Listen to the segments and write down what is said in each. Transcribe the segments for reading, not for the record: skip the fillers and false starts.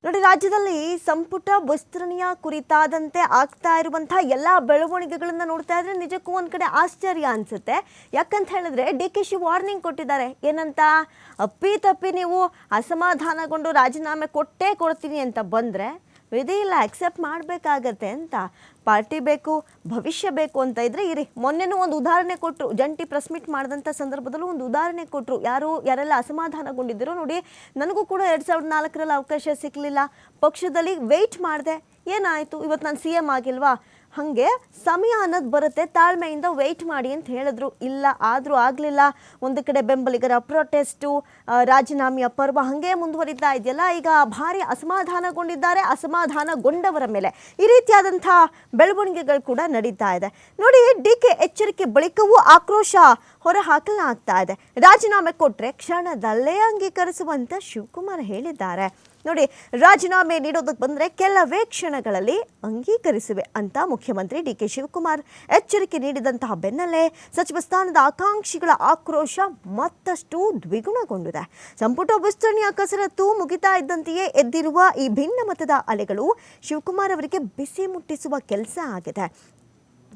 ನೋಡಿ, ರಾಜ್ಯದಲ್ಲಿ ಸಂಪುಟ ವಿಸ್ತರಣೆಯ ಕುರಿತಾದಂತೆ ಆಗ್ತಾ ಇರುವಂತಹ ಎಲ್ಲ ಬೆಳವಣಿಗೆಗಳನ್ನ ನೋಡ್ತಾ ಇದ್ರೆ ನಿಜಕ್ಕೂ ಒಂದ್ ಕಡೆ ಆಶ್ಚರ್ಯ ಅನ್ಸುತ್ತೆ. ಯಾಕಂತ ಹೇಳಿದ್ರೆ DK ವಾರ್ನಿಂಗ್ ಕೊಟ್ಟಿದ್ದಾರೆ. ಏನಂತ, ಅಪ್ಪಿ ತಪ್ಪಿ ನೀವು ಅಸಮಾಧಾನಗೊಂಡು ರಾಜೀನಾಮೆ ಕೊಟ್ಟೇ ಕೊಡ್ತೀನಿ ಅಂತ ಬಂದ್ರೆ ವಿಧಿ ಇಲ್ಲ, ಅಕ್ಸೆಪ್ಟ್ ಮಾಡಬೇಕಾಗತ್ತೆ ಅಂತ. ಪಾರ್ಟಿ ಬೇಕು, ಭವಿಷ್ಯ ಬೇಕು ಅಂತ ಇದ್ರೆ ಇರಿ. ಮೊನ್ನೆನೂ ಒಂದು ಉದಾಹರಣೆ ಕೊಟ್ಟರು, ಜಂಟಿ ಪ್ರೆಸ್ ಮೀಟ್ ಮಾಡಿದಂಥ ಸಂದರ್ಭದಲ್ಲೂ ಒಂದು ಉದಾಹರಣೆ ಕೊಟ್ಟರು. ಯಾರೆಲ್ಲ ಅಸಮಾಧಾನಗೊಂಡಿದ್ದೀರೋ ನೋಡಿ, ನನಗೂ ಕೂಡ 2004ರಲ್ಲಿ ಅವಕಾಶ ಸಿಕ್ಕಲಿಲ್ಲ, ಪಕ್ಷದಲ್ಲಿ ವೆಯ್ಟ್ ಮಾಡಿದೆ, ಏನಾಯಿತು, ಇವತ್ತು ನಾನು CM ಆಗಿಲ್ವಾ, ಹಾಗೆ ಸಮಯ ಅನ್ನೋದು ಬರುತ್ತೆ, ತಾಳ್ಮೆಯಿಂದ ವೆಯ್ಟ್ ಮಾಡಿ ಅಂತ ಹೇಳಿದ್ರು. ಇಲ್ಲ, ಆದರೂ ಆಗಲಿಲ್ಲ. ಒಂದು ಕಡೆ ಬೆಂಬಲಿಗರ ಪ್ರೊಟೆಸ್ಟು, ರಾಜೀನಾಮೆಯ ಪರ್ವ ಹಾಗೆ ಮುಂದುವರಿತಾ ಇದೆಯಲ್ಲ. ಈಗ ಭಾರಿ ಅಸಮಾಧಾನಗೊಂಡಿದ್ದಾರೆ, ಅಸಮಾಧಾನಗೊಂಡವರ ಮೇಲೆ ಈ ರೀತಿಯಾದಂಥ ಬೆಳವಣಿಗೆಗಳು ಕೂಡ ನಡೀತಾ ಇದೆ. ನೋಡಿ, DK ಎಚ್ಚರಿಕೆ ಬಳಿಕವೂ ಆಕ್ರೋಶ ಹೊರಹಾಕಲಾಗ್ತಾ ಇದೆ. ರಾಜೀನಾಮೆ ಕೊಟ್ಟರೆ ಕ್ಷಣದಲ್ಲೇ ಅಂಗೀಕರಿಸುವಂತ ಶಿವಕುಮಾರ್ ಹೇಳಿದ್ದಾರೆ. ನೋಡಿ, ರಾಜೀನಾಮೆ ನೀಡೋದಕ್ಕೆ ಬಂದರೆ ಕೆಲವೇ ಕ್ಷಣಗಳಲ್ಲಿ ಅಂಗೀಕರಿಸುವೆ ಅಂತ ಮುಖ್ಯಮಂತ್ರಿ DK ಶಿವಕುಮಾರ್ ಎಚ್ಚರಿಕೆ ನೀಡಿದಂತಹ ಬೆನ್ನಲ್ಲೇ ಸಚಿವ ಸ್ಥಾನದ ಆಕಾಂಕ್ಷಿಗಳ ಆಕ್ರೋಶ ಮತ್ತಷ್ಟು ದ್ವಿಗುಣಗೊಂಡಿದೆ. ಸಂಪುಟ ವಿಸ್ತರಣೆಯ ಕಸರತ್ತು ಮುಗಿತಾ ಇದ್ದಂತೆಯೇ ಎದ್ದಿರುವ ಈ ಭಿನ್ನಮತದ ಅಲೆಗಳು ಶಿವಕುಮಾರ್ ಅವರಿಗೆ ಬಿಸಿ ಮುಟ್ಟಿಸುವ ಕೆಲಸ ಆಗಿದೆ.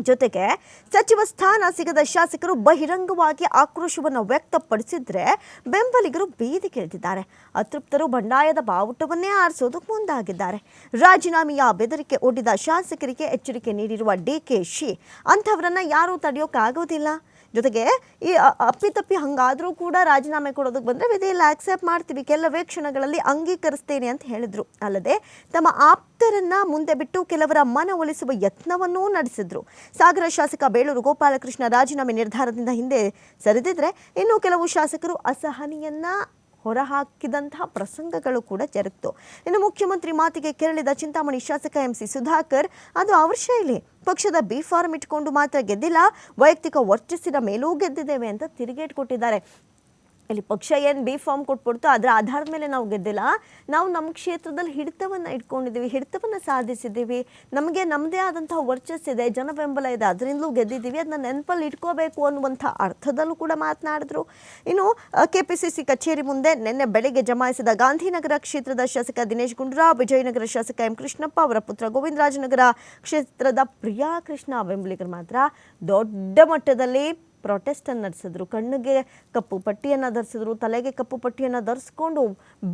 ಜೊತೆಗೆ ಸಚಿವ ಸ್ಥಾನ ಸಿಗದ ಶಾಸಕರು ಬಹಿರಂಗವಾಗಿ ಆಕ್ರೋಶವನ್ನು ವ್ಯಕ್ತಪಡಿಸಿದ್ರೆ ಬೆಂಬಲಿಗರು ಬೀದಿಗಿಳಿದಿದ್ದಾರೆ. ಅತೃಪ್ತರು ಬಂಡಾಯದ ಬಾವುಟವನ್ನೇ ಆರಿಸೋದಕ್ಕೆ ಮುಂದಾಗಿದ್ದಾರೆ. ರಾಜೀನಾಮೆಯ ಬೆದರಿಕೆ ಒಡ್ಡಿದ ಶಾಸಕರಿಗೆ ಎಚ್ಚರಿಕೆ ನೀಡಿರುವ DK ಅಂಥವರನ್ನ ಯಾರೂ ತಡೆಯೋಕ್ಕಾಗೋದಿಲ್ಲ. ಜೊತೆಗೆ ಈ ಅಪ್ಪಿತಪ್ಪಿ ಹಂಗಾದರೂ ಕೂಡ ರಾಜೀನಾಮೆ ಕೊಡೋದಕ್ಕೆ ಬಂದರೆ ವಿಧಿ ಇಲ್ಲ, ಆಕ್ಸೆಪ್ಟ್ ಮಾಡ್ತೀವಿ, ಕೆಲವೇ ಕ್ಷಣಗಳಲ್ಲಿ ಅಂಗೀಕರಿಸ್ತೇನೆ ಅಂತ ಹೇಳಿದ್ರು. ಅಲ್ಲದೆ ತಮ್ಮ ಆಪ್ತರನ್ನ ಮುಂದೆ ಬಿಟ್ಟು ಕೆಲವರ ಮನವೊಲಿಸುವ ಯತ್ನವನ್ನೂ ನಡೆಸಿದ್ರು. ಸಾಗರ ಶಾಸಕ ಬೇಳೂರು ಗೋಪಾಲಕೃಷ್ಣ ರಾಜೀನಾಮೆ ನಿರ್ಧಾರದಿಂದ ಹಿಂದೆ ಸರಿದಿದ್ರೆ ಇನ್ನು ಕೆಲವು ಶಾಸಕರು ಅಸಹನೆಯನ್ನ ಹೊರಹಾಕಿದಂತಹ ಪ್ರಸಂಗಗಳು ಕೂಡ ಜರುಗಿತು. ಇನ್ನು ಮುಖ್ಯಮಂತ್ರಿ ಮಾತಿಗೆ ಕೆರಳಿದ ಚಿಂತಾಮಣಿ ಶಾಸಕ MC ಸುಧಾಕರ್, ಅದು ಅವ್ರ ಶೈಲಿ, ಪಕ್ಷದ B ಫಾರ್ಮ್ ಇಟ್ಕೊಂಡು ಮಾತ್ರ ಗೆದ್ದಿಲ್ಲ, ವೈಯಕ್ತಿಕ ವರ್ಚಸ್ಸಿನ ಮೇಲೂ ಗೆದ್ದಿದ್ದೇವೆ ಅಂತ ತಿರುಗೇಟ್ ಕೊಟ್ಟಿದ್ದಾರೆ. ಇಲ್ಲಿ ಪಕ್ಷ ಏನು B ಫಾರ್ಮ್ ಕೊಟ್ಬಿಡ್ತು, ಅದರ ಆಧಾರದ ಮೇಲೆ ನಾವು ಗೆದ್ದಿಲ್ಲ, ನಾವು ನಮ್ಮ ಕ್ಷೇತ್ರದಲ್ಲಿ ಹಿಡಿತವನ್ನು ಇಟ್ಕೊಂಡಿದ್ದೀವಿ, ಹಿಡಿತವನ್ನು ಸಾಧಿಸಿದ್ದೀವಿ, ನಮಗೆ ನಮ್ಮದೇ ಆದಂತಹ ವರ್ಚಸ್ಸಿದೆ, ಜನ ಬೆಂಬಲ ಇದೆ, ಅದರಿಂದಲೂ ಗೆದ್ದಿದ್ದೀವಿ, ಅದನ್ನ ನೆನಪಲ್ಲಿ ಇಟ್ಕೋಬೇಕು ಅನ್ನುವಂಥ ಅರ್ಥದಲ್ಲೂ ಕೂಡ ಮಾತನಾಡಿದ್ರು. ಇನ್ನು KPCC ಕಚೇರಿ ಮುಂದೆ ನಿನ್ನೆ ಬೆಳಗ್ಗೆ ಜಮಾಯಿಸಿದ ಗಾಂಧಿನಗರ ಕ್ಷೇತ್ರದ ಶಾಸಕ ದಿನೇಶ್ ಗುಂಡೂರಾವ್, ವಿಜಯನಗರ ಶಾಸಕ M ಕೃಷ್ಣಪ್ಪ, ಅವರ ಪುತ್ರ ಗೋವಿಂದರಾಜನಗರ ಕ್ಷೇತ್ರದ ಪ್ರಿಯಾ ಕೃಷ್ಣ ಬೆಂಬಲಿಗರು ಮಾತ್ರ ದೊಡ್ಡ ಮಟ್ಟದಲ್ಲಿ ಪ್ರೊಟೆಸ್ಟ್ ಅನ್ನು ನಡೆಸಿದ್ರು. ಕಣ್ಣಿಗೆ ಕಪ್ಪು ಪಟ್ಟಿಯನ್ನು ಧರಿಸಿದ್ರು, ತಲೆಗೆ ಕಪ್ಪು ಪಟ್ಟಿಯನ್ನು ಧರಿಸ್ಕೊಂಡು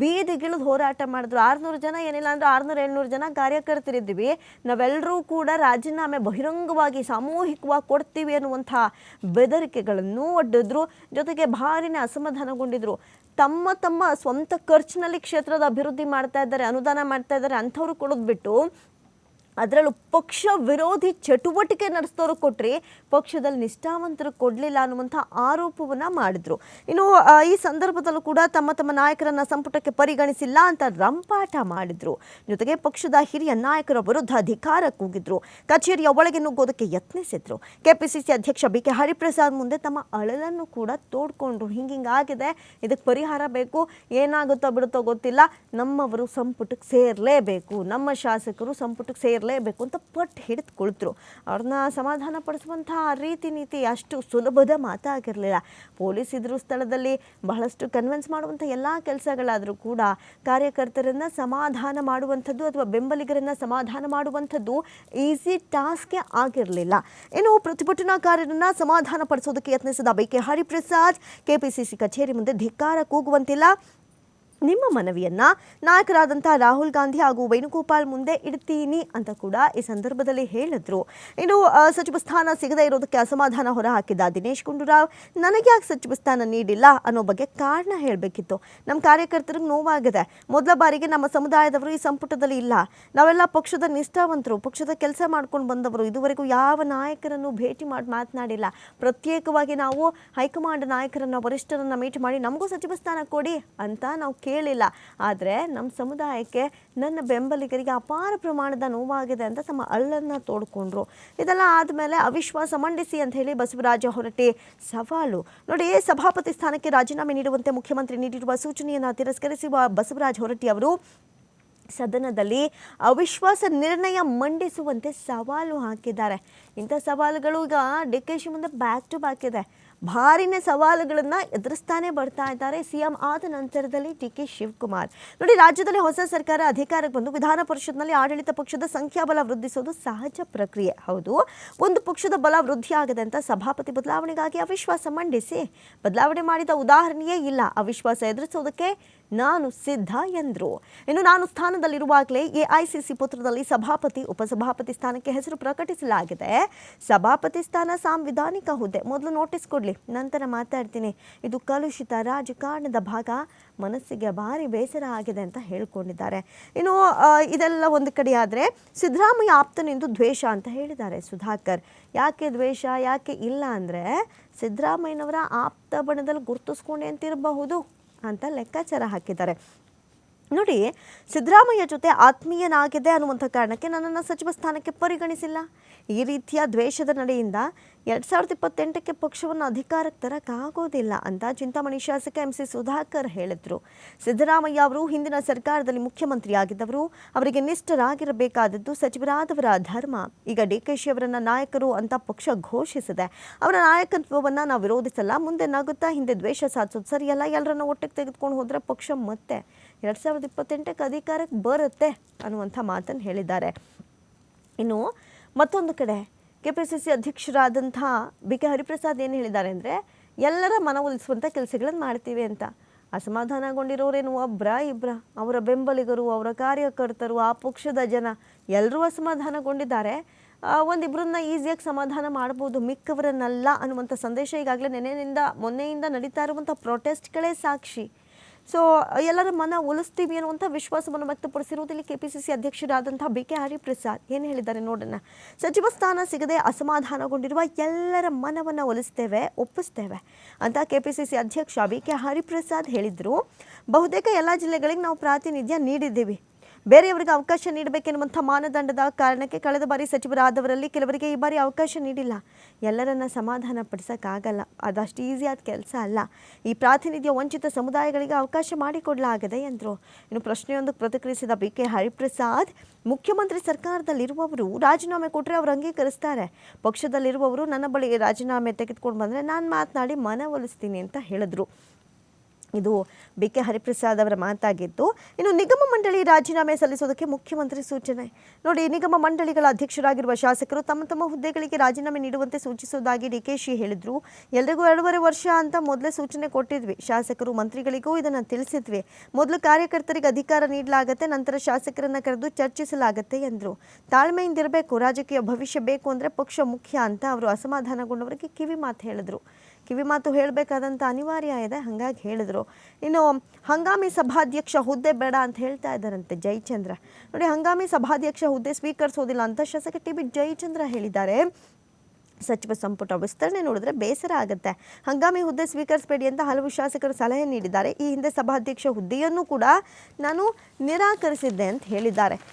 ಬೀದಿಗಿಳಿದು ಹೋರಾಟ ಮಾಡಿದ್ರು. 600 ಜನ ಏನಿಲ್ಲ ಅಂದ್ರೆ 600-700 ಜನ ಕಾರ್ಯಕರ್ತರಿದ್ದೀವಿ, ನಾವೆಲ್ಲರೂ ಕೂಡ ರಾಜೀನಾಮೆ ಬಹಿರಂಗವಾಗಿ ಸಾಮೂಹಿಕವಾಗಿ ಕೊಡ್ತೀವಿ ಅನ್ನುವಂಥ ಬೆದರಿಕೆಗಳನ್ನು ಒಡ್ಡಿದ್ರು. ಜೊತೆಗೆ ಭಾರಿನೇ ಅಸಮಾಧಾನಗೊಂಡಿದ್ರು. ತಮ್ಮ ಸ್ವಂತ ಖರ್ಚಿನಲ್ಲಿ ಕ್ಷೇತ್ರದ ಅಭಿವೃದ್ಧಿ ಮಾಡ್ತಾ ಇದ್ದಾರೆ, ಅನುದಾನ ಮಾಡ್ತಾ ಇದ್ದಾರೆ, ಅಂಥವ್ರು ಕೊಡೋದು ಬಿಟ್ಟು ಅದರಲ್ಲೂ ಪಕ್ಷ ವಿರೋಧಿ ಚಟುವಟಿಕೆ ನಡೆಸಿದವರು ಕೊಟ್ರಿ, ಪಕ್ಷದಲ್ಲಿ ನಿಷ್ಠಾವಂತರು ಕೊಡಲಿಲ್ಲ ಅನ್ನುವಂಥ ಆರೋಪವನ್ನು ಮಾಡಿದ್ರು. ಇನ್ನು ಈ ಸಂದರ್ಭದಲ್ಲೂ ಕೂಡ ತಮ್ಮ ನಾಯಕರನ್ನ ಸಂಪುಟಕ್ಕೆ ಪರಿಗಣಿಸಿಲ್ಲ ಅಂತ ರಂಪಾಟ ಮಾಡಿದ್ರು. ಜೊತೆಗೆ ಪಕ್ಷದ ಹಿರಿಯ ನಾಯಕರ ವಿರುದ್ಧ ಅಧಿಕಾರ ಕೂಗಿದ್ರು, ಕಚೇರಿಯ ಒಳಗೆ ನುಗ್ಗೋದಕ್ಕೆ ಯತ್ನಿಸಿದ್ರು. KPCC ಅಧ್ಯಕ್ಷ BK ಹರಿಪ್ರಸಾದ್ ಮುಂದೆ ತಮ್ಮ ಅಳಲನ್ನು ಕೂಡ ತೋಡ್ಕೊಂಡ್ರು. ಹಿಂಗಾಗಿದೆ, ಇದಕ್ಕೆ ಪರಿಹಾರ ಬೇಕು, ಏನಾಗುತ್ತೋ ಬಿಡುತ್ತೋ ಗೊತ್ತಿಲ್ಲ, ನಮ್ಮವರು ಸಂಪುಟಕ್ಕೆ ಸೇರಲೇಬೇಕು, ನಮ್ಮ ಶಾಸಕರು ಸಂಪುಟಕ್ಕೆ ಸೇರಲೇಬೇಕು ಅಂತ ಪಟ್ಟು ಹಿಡಿದು ಕುಳಿತರು. ಅವ್ರನ್ನ ಸಮಾಧಾನ ಪಡಿಸುವಂತಹ ರೀತಿ ನೀತಿ ಅಷ್ಟು ಸುಲಭದ ಮಾತಾಗಿರಲಿಲ್ಲ. ಪೊಲೀಸ್ ಇದ್ರು ಸ್ಥಳದಲ್ಲಿ, ಬಹಳಷ್ಟು ಕನ್ವಿನ್ಸ್ ಮಾಡುವಂಥ ಎಲ್ಲ ಕೆಲಸಗಳಾದರೂ ಕೂಡ ಕಾರ್ಯಕರ್ತರನ್ನ ಸಮಾಧಾನ ಮಾಡುವಂಥದ್ದು ಅಥವಾ ಬೆಂಬಲಿಗರನ್ನ ಸಮಾಧಾನ ಮಾಡುವಂಥದ್ದು ಈಸಿ ಟಾಸ್ಕ್ಗೆ ಆಗಿರಲಿಲ್ಲ. ಇನ್ನು ಪ್ರತಿಭಟನಾಕಾರರನ್ನ ಸಮಾಧಾನ ಪಡಿಸೋದಕ್ಕೆ ಯತ್ನಿಸಿದ BK ಹರಿಪ್ರಸಾದ್, KPCC ಕಚೇರಿ ಮುಂದೆ ಧಿಕ್ಕಾರ ಕೂಗುವಂತಿಲ್ಲ, ನಿಮ್ಮ ಮನವಿಯನ್ನ ನಾಯಕರಾದಂಥ ರಾಹುಲ್ ಗಾಂಧಿ ಹಾಗೂ ವೇಣುಗೋಪಾಲ್ ಮುಂದೆ ಇಡ್ತೀನಿ ಅಂತ ಕೂಡ ಈ ಸಂದರ್ಭದಲ್ಲಿ ಹೇಳಿದ್ರು. ಇನ್ನು ಸಚಿವ ಸ್ಥಾನ ಸಿಗದೇ ಇರೋದಕ್ಕೆ ಅಸಮಾಧಾನ ಹೊರಹಾಕಿದ ದಿನೇಶ್ ಗುಂಡೂರಾವ್, ನನಗೆ ಯಾಕೆ ಸಚಿವ ಸ್ಥಾನ ನೀಡಿಲ್ಲ ಅನ್ನೋ ಬಗ್ಗೆ ಕಾರಣ ಹೇಳಬೇಕಿತ್ತು. ನಮ್ಮ ಕಾರ್ಯಕರ್ತರಿಗೆ ನೋವಾಗಿದೆ, ಮೊದಲ ಬಾರಿಗೆ ನಮ್ಮ ಸಮುದಾಯದವರು ಈ ಸಂಪುಟದಲ್ಲಿ ಇಲ್ಲ, ನಾವೆಲ್ಲ ಪಕ್ಷದ ನಿಷ್ಠಾವಂತರು, ಪಕ್ಷದ ಕೆಲಸ ಮಾಡ್ಕೊಂಡು ಬಂದವರು, ಇದುವರೆಗೂ ಯಾವ ನಾಯಕರನ್ನು ಭೇಟಿ ಮಾಡಿ ಮಾತನಾಡಿಲ್ಲ, ಪ್ರತ್ಯೇಕವಾಗಿ ನಾವು ಹೈಕಮಾಂಡ್ ನಾಯಕರನ್ನ ವರಿಷ್ಠರನ್ನ ಮೀಟ್ ಮಾಡಿ ನಮಗೂ ಸಚಿವ ಸ್ಥಾನ ಕೊಡಿ ಅಂತ ನಾವು ಕೇಳಿಲ್ಲ. ಆದರೆ ನಮ್ಮ ಸಮುದಾಯಕ್ಕೆ, ನನ್ನ ಬೆಂಬಲಿಗರಿಗೆ ಅಪಾರ ಪ್ರಮಾಣದ ನೋವಾಗಿದೆ ಅಂತ ತಮ್ಮ ಅಳ್ಳನ್ನು ತೋಡ್ಕೊಂಡ್ರು. ಇದೆಲ್ಲ ಆದಮೇಲೆ ಅವಿಶ್ವಾಸ ಮಂಡಿಸಿ ಅಂತ ಹೇಳಿ ಬಸವರಾಜ ಹೊರಟ್ಟಿ ಸವಾಲು. ನೋಡಿ, ಸಭಾಪತಿ ಸ್ಥಾನಕ್ಕೆ ರಾಜೀನಾಮೆ ನೀಡುವಂತೆ ಮುಖ್ಯಮಂತ್ರಿ ನೀಡಿರುವ ಸೂಚನೆಯನ್ನು ತಿರಸ್ಕರಿಸಿರುವ ಬಸವರಾಜ ಹೊರಟ್ಟಿ ಅವರು ಸದನದಲ್ಲಿ ಅವಿಶ್ವಾಸ ನಿರ್ಣಯ ಮಂಡಿಸುವಂತೆ ಸವಾಲು ಹಾಕಿದ್ದಾರೆ. ಇಂಥ ಸವಾಲುಗಳು ಈಗ DK ಮುಂದೆ ಬ್ಯಾಕ್ ಟು ಬ್ಯಾಕ್ ಇದೆ. ಭಾರಿನೇ ಸವಾಲುಗಳನ್ನು ಎದುರಿಸ್ತಾನೆ ಬರ್ತಾ ಇದ್ದಾರೆ ಸಿಎಂ ಆದ ನಂತರದಲ್ಲಿ ಡಿ ಕೆ ಶಿವಕುಮಾರ್. ನೋಡಿ, ರಾಜ್ಯದಲ್ಲಿ ಹೊಸ ಸರ್ಕಾರ ಅಧಿಕಾರಕ್ಕೆ ಬಂದು ವಿಧಾನ ಪರಿಷತ್ನಲ್ಲಿ ಆಡಳಿತ ಪಕ್ಷದ ಸಂಖ್ಯಾಬಲ ವೃದ್ಧಿಸೋದು ಸಹಜ ಪ್ರಕ್ರಿಯೆ. ಹೌದು, ಒಂದು ಪಕ್ಷದ ಬಲ ವೃದ್ಧಿಯಾಗದೆ ಅಂತ ಸಭಾಪತಿ ಬದಲಾವಣೆಗಾಗಿ ಅವಿಶ್ವಾಸ ಮಂಡಿಸಿ ಬದಲಾವಣೆ ಮಾಡಿದ ಉದಾಹರಣೆಯೇ ಇಲ್ಲ. ಅವಿಶ್ವಾಸ ಎದುರಿಸೋದಕ್ಕೆ ನಾನು ಸಿದ್ಧ ಎಂದರು. ಇನ್ನು ನಾನು ಸ್ಥಾನದಲ್ಲಿರುವಾಗಲೇ ಎಐಸಿಸಿ ಪತ್ರದಲ್ಲಿ ಸಭಾಪತಿ ಉಪಸಭಾಪತಿ ಸ್ಥಾನಕ್ಕೆ ಹೆಸರು ಪ್ರಕಟಿಸಲಾಗಿದೆ. ಸಭಾಪತಿ ಸ್ಥಾನ ಸಾಂವಿಧಾನಿಕ ಹುದ್ದೆ, ಮೊದಲು ನೋಟಿಸ್ ಕೊಡಲಿ, ನಂತರ ಮಾತಾಡ್ತೀನಿ. ಇದು ಕಲುಷಿತ ರಾಜಕಾರಣದ ಭಾಗ, ಮನಸ್ಸಿಗೆ ಭಾರಿ ಬೇಸರ ಆಗಿದೆ ಅಂತ ಹೇಳ್ಕೊಂಡಿದ್ದಾರೆ. ಇನ್ನು ಇದೆಲ್ಲ ಒಂದು ಕಡೆ ಆದರೆ ಸಿದ್ದರಾಮಯ್ಯ ಆಪ್ತನೆಂದು ದ್ವೇಷ ಅಂತ ಹೇಳಿದ್ದಾರೆ ಸುಧಾಕರ್. ಯಾಕೆ ದ್ವೇಷ, ಯಾಕೆ ಇಲ್ಲ ಅಂದರೆ ಸಿದ್ದರಾಮಯ್ಯನವರ ಆಪ್ತ ಬಣದಲ್ಲಿ ಗುರುತಿಸ್ಕೊಂಡೆ ಅಂತಿರಬಹುದು ಅಂತ ಲೆಕ್ಕಾಚಾರ ಹಾಕಿದ್ದಾರೆ. ನೋಡಿ, ಸಿದ್ದರಾಮಯ್ಯ ಜೊತೆ ಆತ್ಮೀಯನಾಗಿದೆ ಅನ್ನುವಂಥ ಕಾರಣಕ್ಕೆ ನನ್ನನ್ನು ಸಚಿವ ಸ್ಥಾನಕ್ಕೆ ಪರಿಗಣಿಸಿಲ್ಲ. ಈ ರೀತಿಯ ದ್ವೇಷದ ನಡೆಯಿಂದ 2028ಕ್ಕೆ ಪಕ್ಷವನ್ನು ಅಧಿಕಾರಕ್ಕೆ ತರಕ್ಕಾಗೋದಿಲ್ಲ ಅಂತ ಚಿಂತಾಮಣಿ ಶಾಸಕ MC ಸುಧಾಕರ್ ಹೇಳಿದರು. ಸಿದ್ದರಾಮಯ್ಯ ಅವರು ಹಿಂದಿನ ಸರ್ಕಾರದಲ್ಲಿ ಮುಖ್ಯಮಂತ್ರಿಯಾಗಿದ್ದವರು, ಅವರಿಗೆ ನಿಷ್ಠರಾಗಿರಬೇಕಾದದ್ದು ಸಚಿವರಾದವರ ಧರ್ಮ. ಈಗ DKಶಿ ಅವರನ್ನ ನಾಯಕರು ಅಂತ ಪಕ್ಷ ಘೋಷಿಸಿದೆ. ಅವರ ನಾಯಕತ್ವವನ್ನು ನಾವು ವಿರೋಧಿಸಲ್ಲ. ಮುಂದೆ ನಗುತ್ತಾ ಹಿಂದೆ ದ್ವೇಷ ಸಾಧಿಸೋದು ಸರಿಯಲ್ಲ. ಎಲ್ಲರನ್ನ ಒಟ್ಟಿಗೆ ತೆಗೆದುಕೊಂಡು ಹೋದರೆ ಪಕ್ಷ ಮತ್ತೆ 2028ಕ್ಕೆ ಅಧಿಕಾರಕ್ಕೆ ಬರುತ್ತೆ ಅನ್ನುವಂಥ ಮಾತನ್ನು ಹೇಳಿದ್ದಾರೆ. ಇನ್ನು ಮತ್ತೊಂದು ಕಡೆ KPCC ಅಧ್ಯಕ್ಷರಾದಂಥ BK ಹರಿಪ್ರಸಾದ್ ಏನು ಹೇಳಿದ್ದಾರೆ ಅಂದರೆ, ಎಲ್ಲರ ಮನವೊಲಿಸುವಂಥ ಕೆಲಸಗಳನ್ನು ಮಾಡ್ತೀವಿ ಅಂತ. ಅಸಮಾಧಾನಗೊಂಡಿರೋರೇನು ಇಬ್ಬರ ಅವರ ಬೆಂಬಲಿಗರು, ಅವರ ಕಾರ್ಯಕರ್ತರು, ಆ ಪಕ್ಷದ ಜನ ಎಲ್ಲರೂ ಅಸಮಾಧಾನಗೊಂಡಿದ್ದಾರೆ. ಒಂದಿಬ್ಬರನ್ನ ಈಸಿಯಾಗಿ ಸಮಾಧಾನ ಮಾಡ್ಬೋದು, ಮಿಕ್ಕವರನ್ನಲ್ಲ ಅನ್ನುವಂಥ ಸಂದೇಶ ಈಗಾಗಲೇ ಮೊನ್ನೆಯಿಂದ ನಡೀತಾ ಇರುವಂಥ ಪ್ರೊಟೆಸ್ಟ್ಗಳೇ ಸಾಕ್ಷಿ. ಸೊ ಎಲ್ಲರ ಮನ ಒಲಿಸ್ತೀವಿ ಅನ್ನುವಂಥ ವಿಶ್ವಾಸವನ್ನು ವ್ಯಕ್ತಪಡಿಸಿರುವುದಿಲ್ಲ KPCC ಅಧ್ಯಕ್ಷರಾದಂಥ BK ಹರಿಪ್ರಸಾದ್. ಏನು ಹೇಳಿದ್ದಾರೆ ನೋಡೋಣ. ಸಚಿವ ಸ್ಥಾನ ಸಿಗದೆ ಅಸಮಾಧಾನಗೊಂಡಿರುವ ಎಲ್ಲರ ಮನವನ್ನು ಒಪ್ಪಿಸ್ತೇವೆ ಅಂತ KPCC ಅಧ್ಯಕ್ಷ BK ಹರಿಪ್ರಸಾದ್ ಹೇಳಿದರು. ಬಹುತೇಕ ಎಲ್ಲ ಜಿಲ್ಲೆಗಳಿಗೆ ನಾವು ಪ್ರಾತಿನಿಧ್ಯ ನೀಡಿದ್ದೀವಿ. ಬೇರೆಯವರಿಗೆ ಅವಕಾಶ ನೀಡಬೇಕೆನ್ನುವಂಥ ಮಾನದಂಡದ ಕಾರಣಕ್ಕೆ ಕಳೆದ ಬಾರಿ ಸಚಿವರಾದವರಲ್ಲಿ ಕೆಲವರಿಗೆ ಈ ಬಾರಿ ಅವಕಾಶ ನೀಡಿಲ್ಲ. ಎಲ್ಲರನ್ನ ಸಮಾಧಾನ ಪಡಿಸೋಕ್ಕಾಗಲ್ಲ, ಅದಷ್ಟು ಈಸಿಯಾದ ಕೆಲಸ ಅಲ್ಲ. ಈ ಪ್ರಾತಿನಿಧ್ಯ ವಂಚಿತ ಸಮುದಾಯಗಳಿಗೆ ಅವಕಾಶ ಮಾಡಿಕೊಡಲಾಗಿದೆ ಎಂದರು. ಇನ್ನು ಪ್ರಶ್ನೆಯೊಂದಕ್ಕೆ ಪ್ರತಿಕ್ರಿಯಿಸಿದ BK ಹರಿಪ್ರಸಾದ್, ಮುಖ್ಯಮಂತ್ರಿ ಸರ್ಕಾರದಲ್ಲಿರುವವರು ರಾಜೀನಾಮೆ ಕೊಟ್ಟರೆ ಅವರು ಅಂಗೀಕರಿಸ್ತಾರೆ. ಪಕ್ಷದಲ್ಲಿರುವವರು ನನ್ನ ಬಳಿ ರಾಜೀನಾಮೆ ತೆಗೆದುಕೊಂಡು ಬಂದರೆ ನಾನು ಮಾತನಾಡಿ ಮನವೊಲಿಸ್ತೀನಿ ಅಂತ ಹೇಳಿದ್ರು. ಇದು BK ಹರಿಪ್ರಸಾದ್ ಅವರ ಮಾತಾಗಿದ್ದು. ಇನ್ನು ನಿಗಮ ಮಂಡಳಿ ರಾಜೀನಾಮೆ ಸಲ್ಲಿಸೋದಕ್ಕೆ ಮುಖ್ಯಮಂತ್ರಿ ಸೂಚನೆ. ನೋಡಿ, ನಿಗಮ ಮಂಡಳಿಗಳ ಅಧ್ಯಕ್ಷರಾಗಿರುವ ಶಾಸಕರು ತಮ್ಮ ಹುದ್ದೆಗಳಿಗೆ ರಾಜೀನಾಮೆ ನೀಡುವಂತೆ ಸೂಚಿಸುವುದಾಗಿ DKಶಿ ಹೇಳಿದರು. ಎಲ್ರಿಗೂ 2.5 ವರ್ಷ ಅಂತ ಮೊದಲೇ ಸೂಚನೆ ಕೊಟ್ಟಿದ್ವಿ. ಶಾಸಕರು ಮಂತ್ರಿಗಳಿಗೂ ಇದನ್ನು ತಿಳಿಸಿದ್ವಿ. ಮೊದಲು ಕಾರ್ಯಕರ್ತರಿಗೆ ಅಧಿಕಾರ ನೀಡಲಾಗುತ್ತೆ, ನಂತರ ಶಾಸಕರನ್ನ ಕರೆದು ಚರ್ಚಿಸಲಾಗುತ್ತೆ ಎಂದರು. ತಾಳ್ಮೆಯಿಂದಿರಬೇಕು, ರಾಜಕೀಯ ಭವಿಷ್ಯ ಬೇಕು ಅಂದರೆ ಪಕ್ಷ ಮುಖ್ಯ ಅಂತ ಅವರು ಅಸಮಾಧಾನಗೊಂಡವರಿಗೆ ಕಿವಿ ಮಾತು ಹೇಳಬೇಕಾದಂಥ ಅನಿವಾರ್ಯ ಇದೆ, ಹಾಗಾಗಿ ಹೇಳಿದರು. ಇನ್ನು ಹಂಗಾಮಿ ಸಭಾಧ್ಯಕ್ಷ ಹುದ್ದೆ ಬೇಡ ಅಂತ ಹೇಳ್ತಾ ಇದ್ದಾರಂತೆ ಜಯಚಂದ್ರ. ನೋಡಿ, ಹಂಗಾಮಿ ಸಭಾಧ್ಯಕ್ಷ ಹುದ್ದೆ ಸ್ವೀಕರಿಸೋದಿಲ್ಲ ಅಂತ ಶಾಸಕ TB ಜಯಚಂದ್ರ ಹೇಳಿದ್ದಾರೆ. ಸಚಿವ ಸಂಪುಟ ವಿಸ್ತರಣೆ ನೋಡಿದ್ರೆ ಬೇಸರ ಆಗುತ್ತೆ. ಹಂಗಾಮಿ ಹುದ್ದೆ ಸ್ವೀಕರಿಸಬೇಡಿ ಅಂತ ಹಲವು ಶಾಸಕರು ಸಲಹೆ ನೀಡಿದ್ದಾರೆ. ಈ ಹಿಂದೆ ಸಭಾಧ್ಯಕ್ಷ ಹುದ್ದೆಯನ್ನು ಕೂಡ ನಾನು ನಿರಾಕರಿಸಿದ್ದೆ ಅಂತ ಹೇಳಿದ್ದಾರೆ.